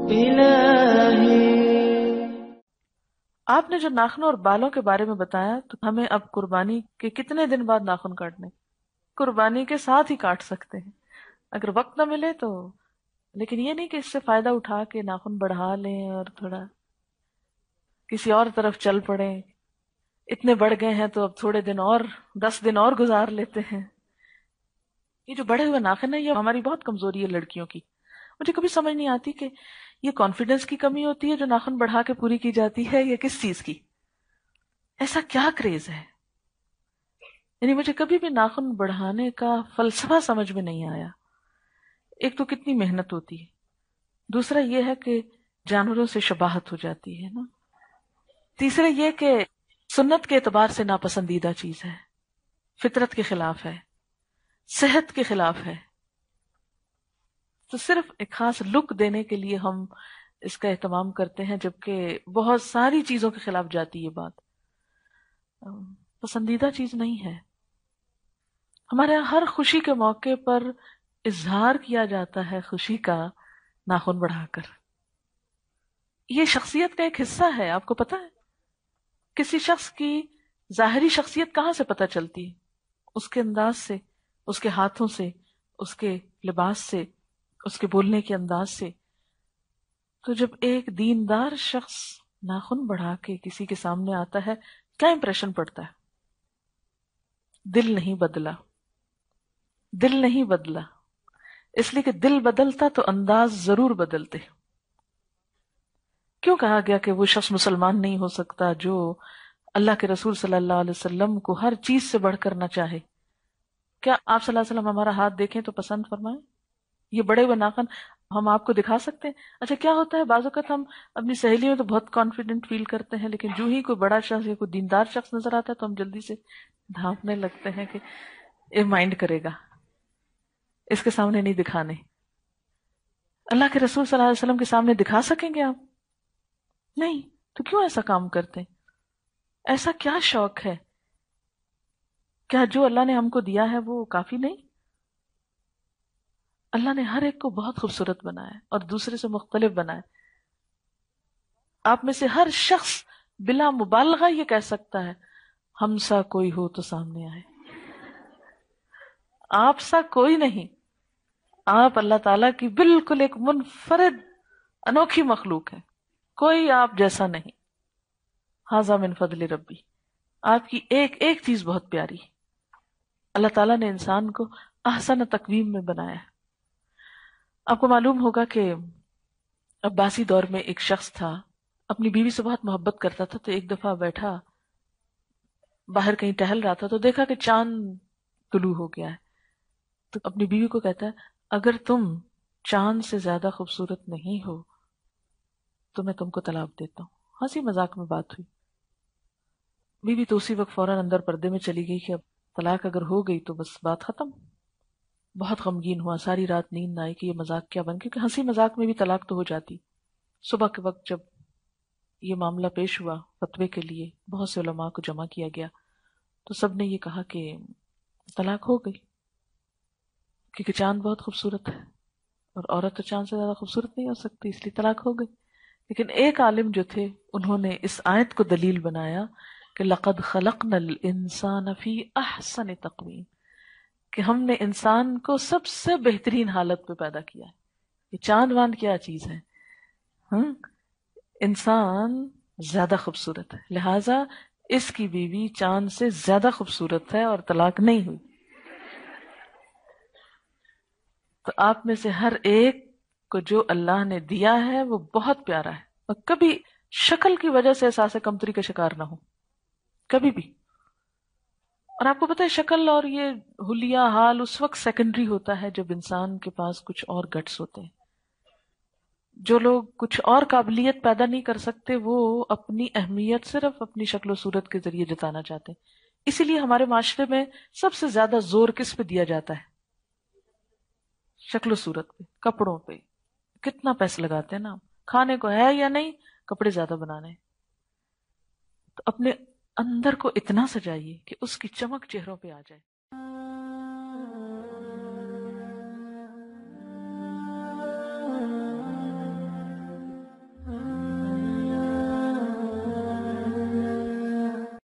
الہی۔ آپ نے جو ناخنوں اور بالوں کے بارے میں بتایا، تو ہمیں اب قربانی کے کتنے دن بعد ناخن کاٹنے؟ قربانی کے ساتھ ہی کاٹ سکتے ہیں اگر وقت نہ ملے تو، لیکن یہ نہیں کہ اس سے فائدہ اٹھا کے ناخن بڑھا لیں اور تھوڑا کسی اور طرف چل پڑیں، اتنے بڑھ گئے ہیں تو اب تھوڑے دن اور 10 دن اور گزار لیتے ہیں۔ یہ جو بڑے ہوئے ناخن ہے، یہ ہماری بہت کمزوری ہے لڑکیوں کی۔ مجھے کبھی سمجھ نہیں آتی کہ یہ کانفیڈنس کی کمی ہوتی ہے جو ناخن بڑھا کے پوری کی جاتی ہے، یا کس چیز کی؟ ایسا کیا کریز ہے؟ یعنی مجھے کبھی بھی ناخن بڑھانے کا فلسفہ سمجھ میں نہیں آیا۔ ایک تو کتنی محنت ہوتی ہے، دوسرا یہ ہے کہ جانوروں سے شباہت ہو جاتی ہے نا، تیسرا یہ کہ سنت کے اعتبار سے ناپسندیدہ چیز ہے، فطرت کے خلاف ہے، صحت کے خلاف ہے، تو صرف ایک خاص لک دینے کے لیے ہم اس کا اہتمام کرتے ہیں، جبکہ بہت ساری چیزوں کے خلاف جاتی ہے بات، پسندیدہ چیز نہیں ہے۔ ہمارے یہاں ہر خوشی کے موقع پر اظہار کیا جاتا ہے خوشی کا ناخن بڑھا کر۔ یہ شخصیت کا ایک حصہ ہے، آپ کو پتا ہے؟ کسی شخص کی ظاہری شخصیت کہاں سے پتہ چلتی ہے؟ اس کے انداز سے، اس کے ہاتھوں سے، اس کے لباس سے، اس کے بولنے کے انداز سے۔ تو جب ایک دیندار شخص ناخن بڑھا کے کسی کے سامنے آتا ہے، کیا امپریشن پڑتا ہے؟ دل نہیں بدلا، دل نہیں بدلا، اس لیے کہ دل بدلتا تو انداز ضرور بدلتے۔ کیوں کہا گیا کہ وہ شخص مسلمان نہیں ہو سکتا جو اللہ کے رسول صلی اللہ علیہ وسلم کو ہر چیز سے بڑھ کر نہ چاہے؟ کیا آپ صلی اللہ علیہ وسلم ہمارا ہاتھ دیکھیں تو پسند فرمائیں؟ یہ بڑے ہوئے ناخن ہم آپ کو دکھا سکتے ہیں؟ اچھا کیا ہوتا ہے، بعض اوقات ہم اپنی سہیلی میں تو بہت کانفیڈنٹ فیل کرتے ہیں، لیکن جو ہی کوئی بڑا شخص یا کوئی دیندار شخص نظر آتا ہے تو ہم جلدی سے ڈھانپنے لگتے ہیں کہ یہ مائنڈ کرے گا، اس کے سامنے نہیں دکھانے۔ اللہ کے رسول صلی اللہ علیہ وسلم کے سامنے دکھا سکیں گے آپ؟ نہیں، تو کیوں ایسا کام کرتے ہیں؟ ایسا کیا شوق ہے؟ کیا جو اللہ نے ہم کو دیا ہے وہ کافی نہیں؟ اللہ نے ہر ایک کو بہت خوبصورت بنایا اور دوسرے سے مختلف بنایا۔ آپ میں سے ہر شخص بلا مبالغہ یہ کہہ سکتا ہے ہم سا کوئی ہو تو سامنے آئے۔ آپ سا کوئی نہیں، آپ اللہ تعالیٰ کی بالکل ایک منفرد انوکھی مخلوق ہے، کوئی آپ جیسا نہیں۔ ھذا من فضل ربی، آپ کی ایک ایک چیز بہت پیاری۔ اللہ تعالیٰ نے انسان کو احسن تقویم میں بنایا ہے۔ آپ کو معلوم ہوگا کہ عباسی دور میں ایک شخص تھا، اپنی بیوی سے بہت محبت کرتا تھا، تو ایک دفعہ بیٹھا باہر کہیں ٹہل رہا تھا تو دیکھا کہ چاند طلوع ہو گیا ہے، تو اپنی بیوی کو کہتا ہے اگر تم چاند سے زیادہ خوبصورت نہیں ہو تو میں تم کو طلاق دیتا ہوں۔ ہنسی مذاق میں بات ہوئی، بیوی تو اسی وقت فوراً اندر پردے میں چلی گئی کہ اب طلاق اگر ہو گئی تو بس بات ختم۔ بہت غمگین ہوا، ساری رات نیند نہ آئی کہ یہ مذاق کیا بن، کیونکہ ہنسی مذاق میں بھی طلاق تو ہو جاتی۔ صبح کے وقت جب یہ معاملہ پیش ہوا فتوے کے لیے، بہت سے علماء کو جمع کیا گیا تو سب نے یہ کہا کہ طلاق ہو گئی، کیونکہ چاند بہت خوبصورت ہے اور عورت تو چاند سے زیادہ خوبصورت نہیں ہو سکتی، اس لیے طلاق ہو گئی۔ لیکن ایک عالم جو تھے انہوں نے اس آیت کو دلیل بنایا کہ لقد خلقنا الانسان فی احسن تقویم، کہ ہم نے انسان کو سب سے بہترین حالت پہ پیدا کیا ہے۔ یہ چاند واند کیا چیز ہے، انسان زیادہ خوبصورت ہے، لہٰذا اس کی بیوی چاند سے زیادہ خوبصورت ہے اور طلاق نہیں ہوئی۔ تو آپ میں سے ہر ایک کو جو اللہ نے دیا ہے وہ بہت پیارا ہے، اور کبھی شکل کی وجہ سے احساس کمتری کا شکار نہ ہو، کبھی بھی۔ اور آپ کو پتہ ہے شکل اور یہ حلیہ حال اس وقت سیکنڈری ہوتا ہے جب انسان کے پاس کچھ اور گٹس ہوتے ہیں۔ جو لوگ کچھ اور قابلیت پیدا نہیں کر سکتے وہ اپنی اہمیت صرف اپنی شکل و صورت کے ذریعے جتانا چاہتے ہیں۔ اسی لیے ہمارے معاشرے میں سب سے زیادہ زور کس پہ دیا جاتا ہے؟ شکل و صورت پہ، کپڑوں پہ۔ کتنا پیسے لگاتے ہیں نا، کھانے کو ہے یا نہیں، کپڑے زیادہ بنانے۔ تو اپنے اندر کو اتنا سجائیے کہ اس کی چمک چہروں پہ آ جائے۔